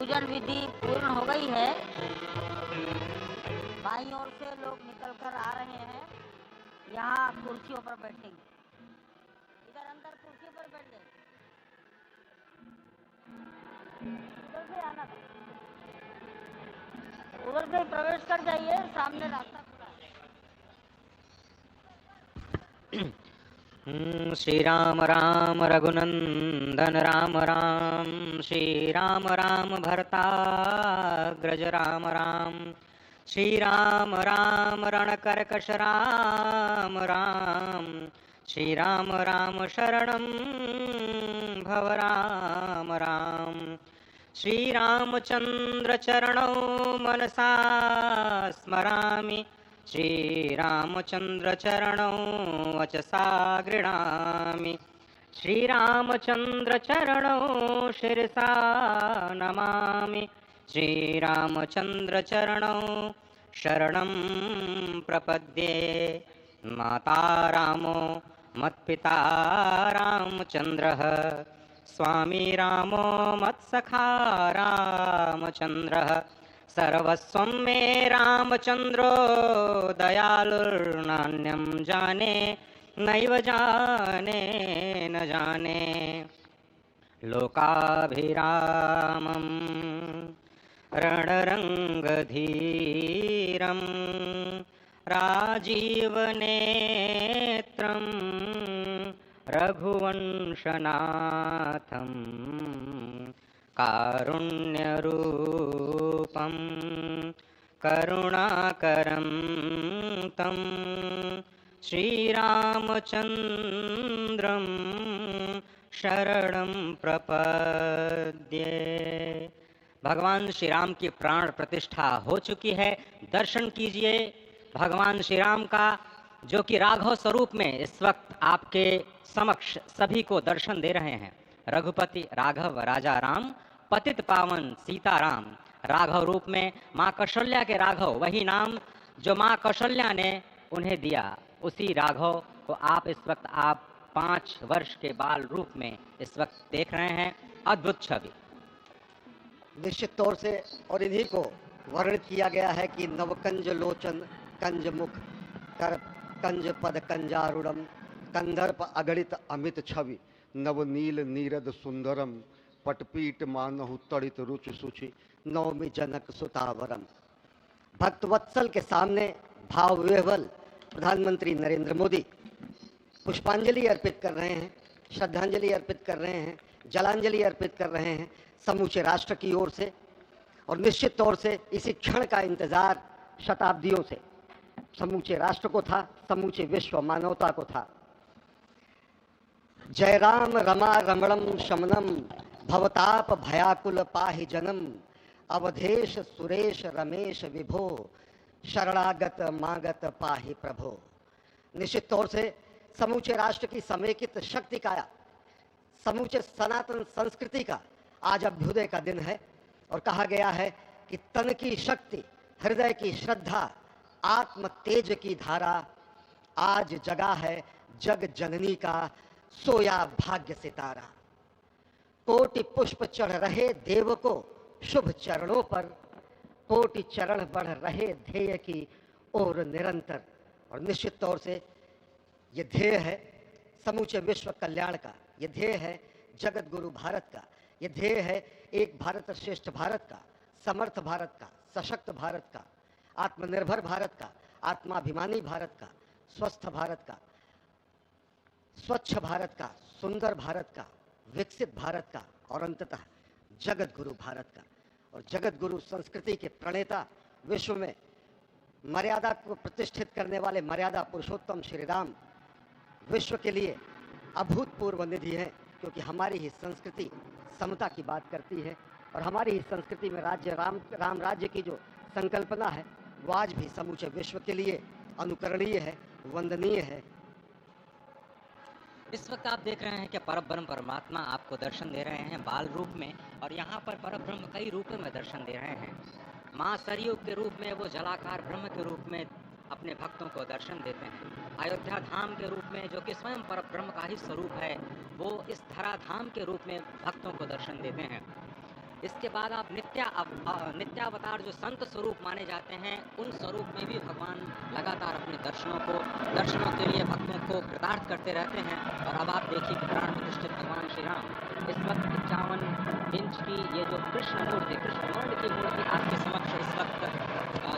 पूजन विधि पूर्ण हो गई है। बाईं ओर से लोग निकल कर आ रहे हैं, यहाँ कुर्सियों पर बैठेंगे। इधर अंदर कुर्सियों पर बैठ गए, उधर से आना था, उधर से प्रवेश कर जाइए, सामने रास्ता खुला है। श्री राम राम रघुनंदन राम राम, श्री राम राम भरताग्रज राम राम, श्री राम राम रणकर्कश राम राम, श्री राम राम शरणं भव राम राम, श्री रामचंद्र चरणौ मनसा स्मरामि, श्रीरामचंद्र चरणौ वचसा गृह्णामि, श्रीरामचंद्र चरणौ शिरसा नमामि, श्रीरामचंद्र चरणौ शरणं प्रपद्ये। माता रामो मत्पिता रामचंद्रः, स्वामी रामो मत्सखा रामचंद्रः, सर्वस्वं मे रामचंद्रो दयालुर्नान्यं जाने नैव जाने न जाने। लोकाभिरामं रणरङ्गधीरं राजीवनेत्रं रघुवंशनाथं, कारुण्यरूपं करुणाकरं तं श्रीरामचन्द्रं शरणं प्रपद्ये। भगवान श्री राम की प्राण प्रतिष्ठा हो चुकी है। दर्शन कीजिए भगवान श्री राम का, जो कि राघव स्वरूप में इस वक्त आपके समक्ष सभी को दर्शन दे रहे हैं। रघुपति राघव राजा राम, पतित पावन सीताराम। राघव रूप में माँ कौशल्या के राघव, वही नाम जो माँ कौशल्या ने उन्हें दिया, उसी राघव को आप इस वक्त 5 वर्ष के बाल रूप में इस वक्त देख रहे हैं। अद्भुत छवि। निश्चित तौर से, और इन्हीं को वर्णित किया गया है कि नवकंज लोचन कंज मुख कर कंज पद कंजारुणम, कंदर्प अगणित अमित छवि, नवनील नीरद सुंदरम, पटपीट मानहु तड़ित रुचि सुचि, नवमी जनक सुतावरम। भक्तवत्सल के सामने भाव विह्वल प्रधानमंत्री नरेंद्र मोदी पुष्पांजलि अर्पित कर रहे हैं, श्रद्धांजलि अर्पित कर रहे हैं, जलांजलि अर्पित कर रहे हैं समूचे राष्ट्र की ओर से। और निश्चित तौर से इसी क्षण का इंतजार शताब्दियों से समूचे राष्ट्र को था, समूचे विश्व मानवता को था। जय राम रमा रमणम शमनम, भवताप भयाकुल पाहि जनम, अवधेश सुरेश रमेश विभो, शरणागत मागत पाहि प्रभो। निश्चित तौर से समूचे राष्ट्र की समेकित शक्ति का, समूचे सनातन संस्कृति का आज अभ्युदय का दिन है। और कहा गया है कि तन की शक्ति, हृदय की श्रद्धा, आत्म तेज की धारा आज जगा है जग जननी का सोया भाग्य सितारा। कोटि पुष्प चढ़ रहे देव को शुभ चरणों पर, कोटि चरण बढ़ रहे ध्येय की ओर निरंतर। और निश्चित तौर से ये ध्येय है समूचे विश्व कल्याण का, ये ध्येय है जगत गुरु भारत का, ये ध्येय है एक भारत श्रेष्ठ भारत का, समर्थ भारत का, सशक्त भारत का, आत्मनिर्भर भारत का, आत्माभिमानी भारत का, स्वस्थ भारत का, स्वच्छ भारत का, सुंदर भारत का, विकसित भारत का, और अंततः जगत गुरु भारत का। और जगत गुरु संस्कृति के प्रणेता, विश्व में मर्यादा को प्रतिष्ठित करने वाले मर्यादा पुरुषोत्तम श्री राम विश्व के लिए अभूतपूर्व निधि है, क्योंकि हमारी ही संस्कृति समता की बात करती है। और हमारी ही संस्कृति में राम राज्य की जो संकल्पना है वो आज भी समूचे विश्व के लिए अनुकरणीय है, वंदनीय है। इस वक्त आप देख रहे हैं कि परब्रह्म परमात्मा आपको दर्शन दे रहे हैं बाल रूप में, और यहाँ पर परब्रह्म कई रूपों में दर्शन दे रहे हैं। माँ सरयू के रूप में वो जलाकार ब्रह्म के रूप में अपने भक्तों को दर्शन देते हैं। अयोध्या धाम के रूप में, जो कि स्वयं परब्रह्म का ही स्वरूप है, वो इस धरा धाम के रूप में भक्तों को दर्शन देते हैं। इसके बाद आप नित्यावतार जो संत स्वरूप माने जाते हैं, उन स्वरूप में भी भगवान लगातार अपने दर्शनों के लिए भक्तों को कृतार्थ करते रहते हैं। और अब आप देखिए कि प्राण प्रतिष्ठित भगवान श्री राम इस वक्त 51 इंच की ये जो कृष्ण वर्ण की मूर्ति आपके समक्ष इस वक्त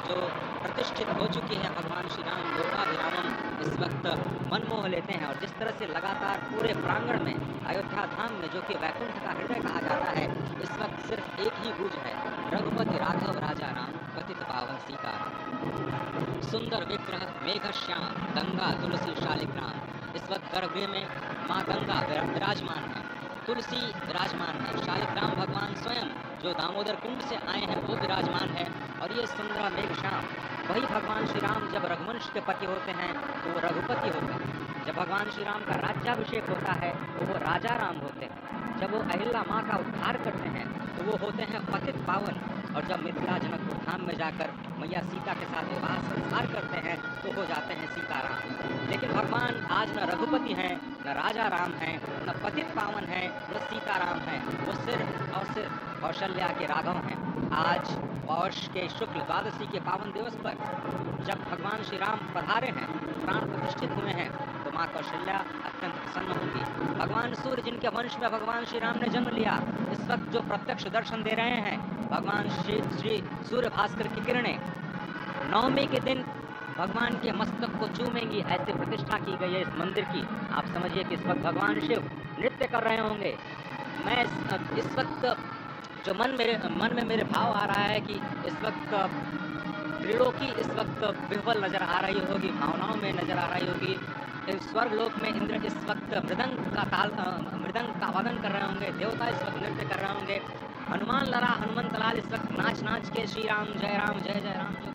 जो प्रतिष्ठित हो चुकी है, भगवान श्री राम लोकाभिरामम इस वक्त मनमोह लेते हैं। और जिस तरह से लगातार पूरे प्रांगण में अयोध्या धाम में, जो कि वैकुंठ का हृदय कहा जाता है, इस वक्त सिर्फ एक ही गूंज है, रघुपति राघव राजा राम पतित पावन सीताराम। सुंदर विग्रह मेघश्याम गंगा तुलसी शालिग्राम। इस वक्त गर्भगृह में माँ गंगा विराजमान है, तुलसी विराजमान है, शालिग्राम भगवान स्वयं जो दामोदर कुंड से आए हैं वो विराजमान है। और ये सुंदर मेघश्याम वही भगवान श्री राम जब रघुवंश के पति होते हैं तो वो रघुपति होते हैं। जब भगवान श्री राम का राज्याभिषेक होता है तो वो राजा राम होते हैं। जब वो अहिल्या माँ का उद्धार करते हैं तो वो होते हैं पतित पावन। और जब मिथिला जनकपुर धाम में जाकर मैया सीता के साथ विवाह संस्कार करते हैं तो हो जाते हैं सीताराम। लेकिन भगवान आज न रघुपति हैं, न राजा राम हैं, न पतित पावन हैं, न सीताराम हैं। वो सिर्फ और सिर्फ कौशल्या के राघव हैं। आज पौष के शुक्ल द्वादशी के पावन दिवस पर जब भगवान श्री राम पधारे हैं, प्राण प्रतिष्ठित हुए हैं, तो माँ कौशल्या अत्यंत प्रसन्न होंगी। भगवान सूर्य जिनके वंश में भगवान श्री राम ने जन्म लिया, इस वक्त जो प्रत्यक्ष दर्शन दे रहे हैं, भगवान श्री सूर्य भास्कर की किरणें नवमी के दिन भगवान के मस्तक को चूमेंगी। ऐसे प्रतिष्ठा की गई है इस मंदिर की। आप समझिए कि इस वक्त भगवान शिव नृत्य कर रहे होंगे। मैं इस वक्त जो मन में मेरे भाव आ रहा है कि इस वक्त त्रिलोकी इस वक्त विह्वल नजर आ रही होगी, भावनाओं में नजर आ रही होगी। स्वर्ग लोक में इंद्र इस वक्त मृदंग का वादन कर रहे होंगे, देवता इस वक्त नृत्य कर रहे होंगे। हनुमान लला हनुमंत लाल इस वक्त नाच के श्री राम जय राम जय जय राम जो